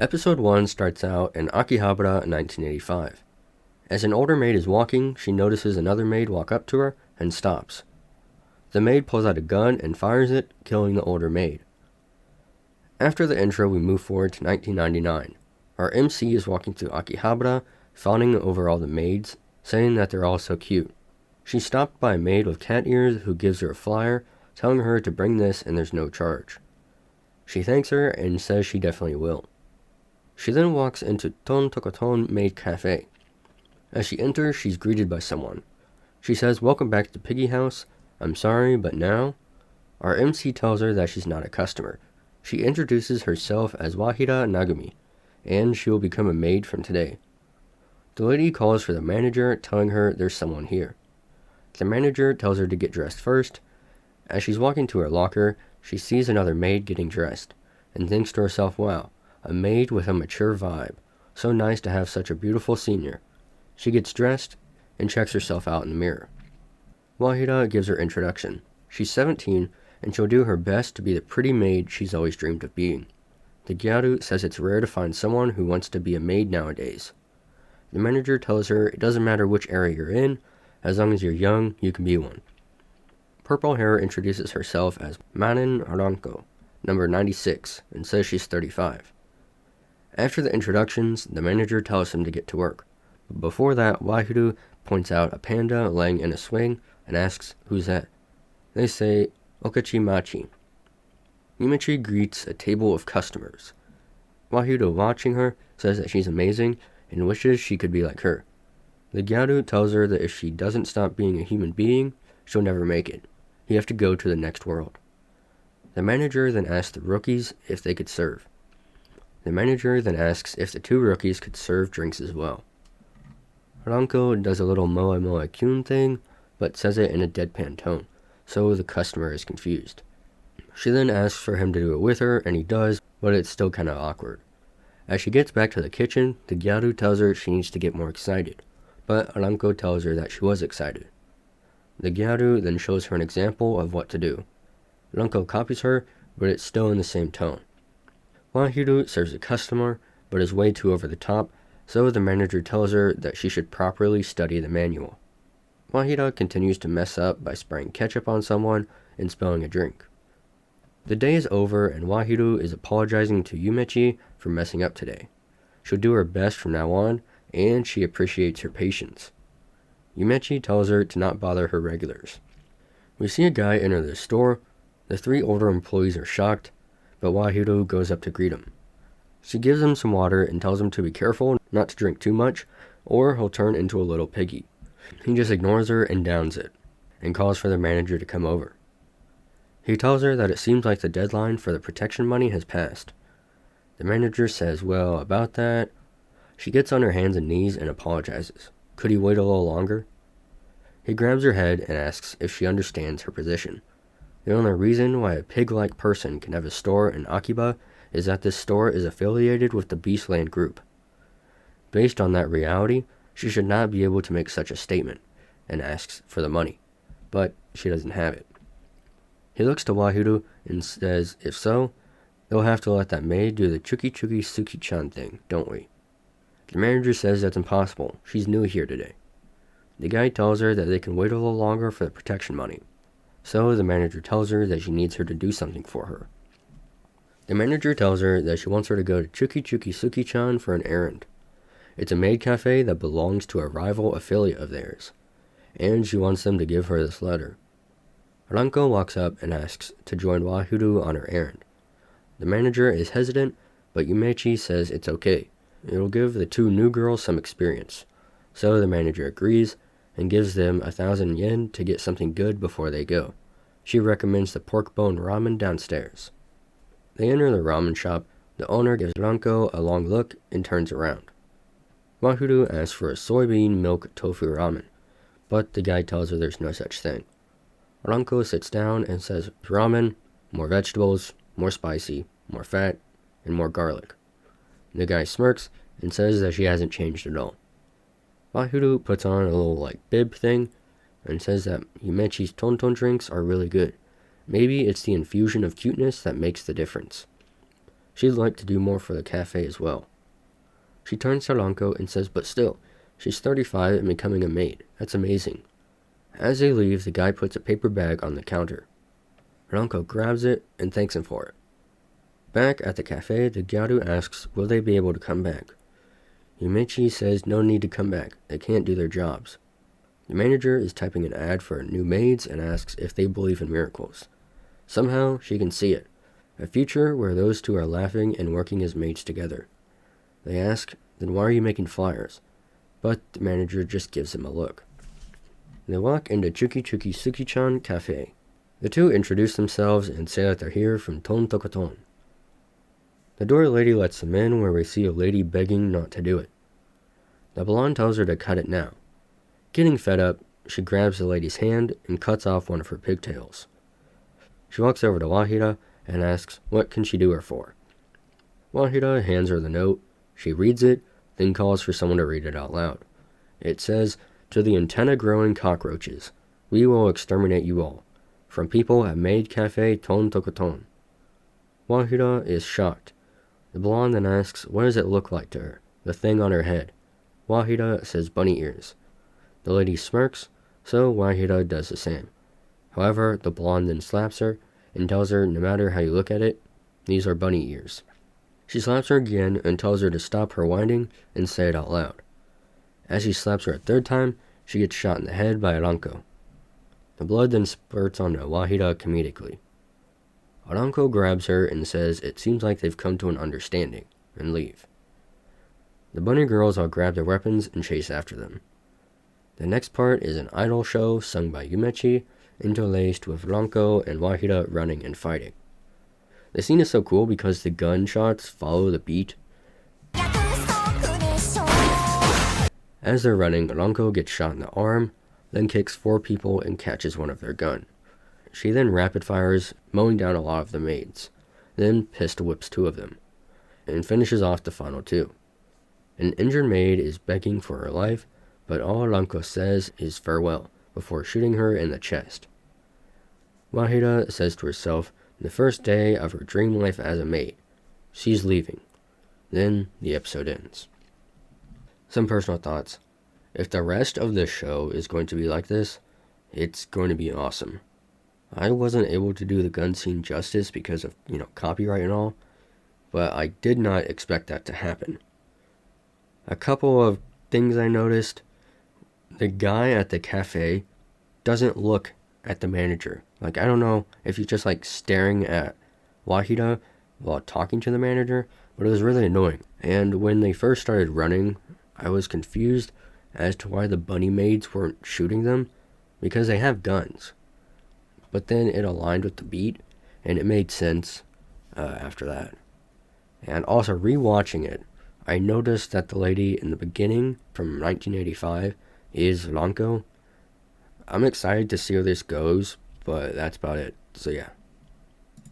Episode 1 starts out in Akihabara, 1985. As an older maid is walking, she notices another maid walk up to her and stops. The maid pulls out a gun and fires it, killing the older maid. After the intro, we move forward to 1999. Our MC is walking through Akihabara, fawning over all the maids, saying that they're all so cute. She's stopped by a maid with cat ears who gives her a flyer, telling her to bring this and there's no charge. She thanks her and says she definitely will. She then walks into Oinky Maid Café. As she enters, she's greeted by someone. She says, "Welcome back to the Piggy House. I'm sorry, but now..." Our MC tells her that she's not a customer. She introduces herself as Wahida Nagomi, and she will become a maid from today. The lady calls for the manager, telling her there's someone here. The manager tells her to get dressed first. As she's walking to her locker, she sees another maid getting dressed, and thinks to herself, wow, a maid with a mature vibe. So nice to have such a beautiful senior. She gets dressed and checks herself out in the mirror. Wahida gives her introduction. She's 17, and she'll do her best to be the pretty maid she's always dreamed of being. The gyaru says it's rare to find someone who wants to be a maid nowadays. The manager tells her it doesn't matter which area you're in, as long as you're young, you can be one. Purple Hair introduces herself as Manin Ranko, number 96, and says she's 35. After the introductions, the manager tells him to get to work. But before that, Wahida points out a panda laying in a swing and asks, "Who's that?" They say, "Okachi Machi." Yumechi greets a table of customers. Wahida, watching her, says that she's amazing and wishes she could be like her. The gyaru tells her that if she doesn't stop being a human being, she'll never make it. You have to go to the next world. The manager then asks the rookies if they could serve. The manager then asks if the two rookies could serve drinks as well. Ranko does a little moe moe kyun thing, but says it in a deadpan tone, so the customer is confused. She then asks for him to do it with her, and he does, but it's still kinda awkward. As she gets back to the kitchen, the gyaru tells her she needs to get more excited, but Ranko tells her that she was excited. The gyaru then shows her an example of what to do. Ranko copies her, but it's still in the same tone. Wahida serves a customer, but is way too over the top, so the manager tells her that she should properly study the manual. Wahida continues to mess up by spraying ketchup on someone and spilling a drink. The day is over and Wahida is apologizing to Yumechi for messing up today. She'll do her best from now on, and she appreciates her patience. Yumechi tells her to not bother her regulars. We see a guy enter the store. The three older employees are shocked, but Wahida goes up to greet him. She gives him some water and tells him to be careful not to drink too much, or he'll turn into a little piggy. He just ignores her and downs it, and calls for the manager to come over. He tells her that it seems like the deadline for the protection money has passed. The manager says, well, about that... She gets on her hands and knees and apologizes. Could he wait a little longer? He grabs her head and asks if she understands her position. The only reason why a pig-like person can have a store in Akiba is that this store is affiliated with the Beastland group. Based on that reality, she should not be able to make such a statement, and asks for the money, but she doesn't have it. He looks to Wahida and says, if so, they'll have to let that maid do the Chuki Chuki Suki-chan thing, don't we? The manager says that's impossible, she's new here today. The guy tells her that they can wait a little longer for the protection money, so the manager tells her that she needs her to do something for her. The manager tells her that she wants her to go to Chuki Chuki Suki-chan for an errand. It's a maid cafe that belongs to a rival affiliate of theirs, and she wants them to give her this letter. Ranko walks up and asks to join Wahida on her errand. The manager is hesitant, but Yumechi says it's okay. It'll give the two new girls some experience. So the manager agrees and gives them 1,000 yen to get something good before they go. She recommends the pork bone ramen downstairs. They enter the ramen shop. The owner gives Ranko a long look and turns around. Wahida asks for a soybean milk tofu ramen, but the guy tells her there's no such thing. Ranko sits down and says ramen, more vegetables, more spicy, more fat, and more garlic. The guy smirks and says that she hasn't changed at all. Wahida puts on a little bib thing and says that Yumechi's tonton drinks are really good. Maybe it's the infusion of cuteness that makes the difference. She'd like to do more for the cafe as well. She turns to Ranko and says, but still, she's 35 and becoming a maid. That's amazing. As they leave, the guy puts a paper bag on the counter. Ranko grabs it and thanks him for it. Back at the cafe, the gyaru asks, will they be able to come back? Yumechi says no need to come back. They can't do their jobs. The manager is typing an ad for new maids and asks if they believe in miracles. Somehow, she can see it. A future where those two are laughing and working as maids together. They ask, then why are you making flyers? But the manager just gives them a look. They walk into Chuki Chuki Suki-chan Cafe. The two introduce themselves and say that they're here from Ton Tokoton. The door lady lets them in, where we see a lady begging not to do it. The blonde tells her to cut it now. Getting fed up, she grabs the lady's hand and cuts off one of her pigtails. She walks over to Wahida and asks what can she do her for. Wahida hands her the note. She reads it, then calls for someone to read it out loud. It says, to the antenna-growing cockroaches, we will exterminate you all. From people at Maid Cafe Ton Tokoton. Wahida is shocked. The blonde then asks, what does it look like to her? The thing on her head. Wahida says bunny ears. The lady smirks, so Wahida does the same. However, the blonde then slaps her and tells her no matter how you look at it, these are bunny ears. She slaps her again and tells her to stop her whining and say it out loud. As she slaps her a third time, she gets shot in the head by Ranko. The blood then spurts onto Wahida comedically. Ranko grabs her and says it seems like they've come to an understanding, and leave. The bunny girls all grab their weapons and chase after them. The next part is an idol show sung by Yumechi, interlaced with Ranko and Wahida running and fighting. The scene is so cool because the gunshots follow the beat. As they're running, Ranko gets shot in the arm, then kicks 4 people and catches one of their gun. She then rapid fires, mowing down a lot of the maids, then pistol whips 2 of them, and finishes off the final 2. An injured maid is begging for her life, but all Ranko says is farewell, before shooting her in the chest. Wahida says to herself, the first day of her dream life as a maid, she's leaving. Then the episode ends. Some personal thoughts. If the rest of this show is going to be like this, it's going to be awesome. I wasn't able to do the gun scene justice because of, copyright and all, but I did not expect that to happen. A couple of things I noticed. The guy at the cafe doesn't look at the manager. I don't know if he's just staring at Wahida while talking to the manager, but it was really annoying. And when they first started running, I was confused as to why the bunny maids weren't shooting them, because they have guns. But then it aligned with the beat, and it made sense after that. And also, rewatching it, I noticed that the lady in the beginning from 1985 is Ranko. I'm excited to see where this goes, but that's about it. So yeah.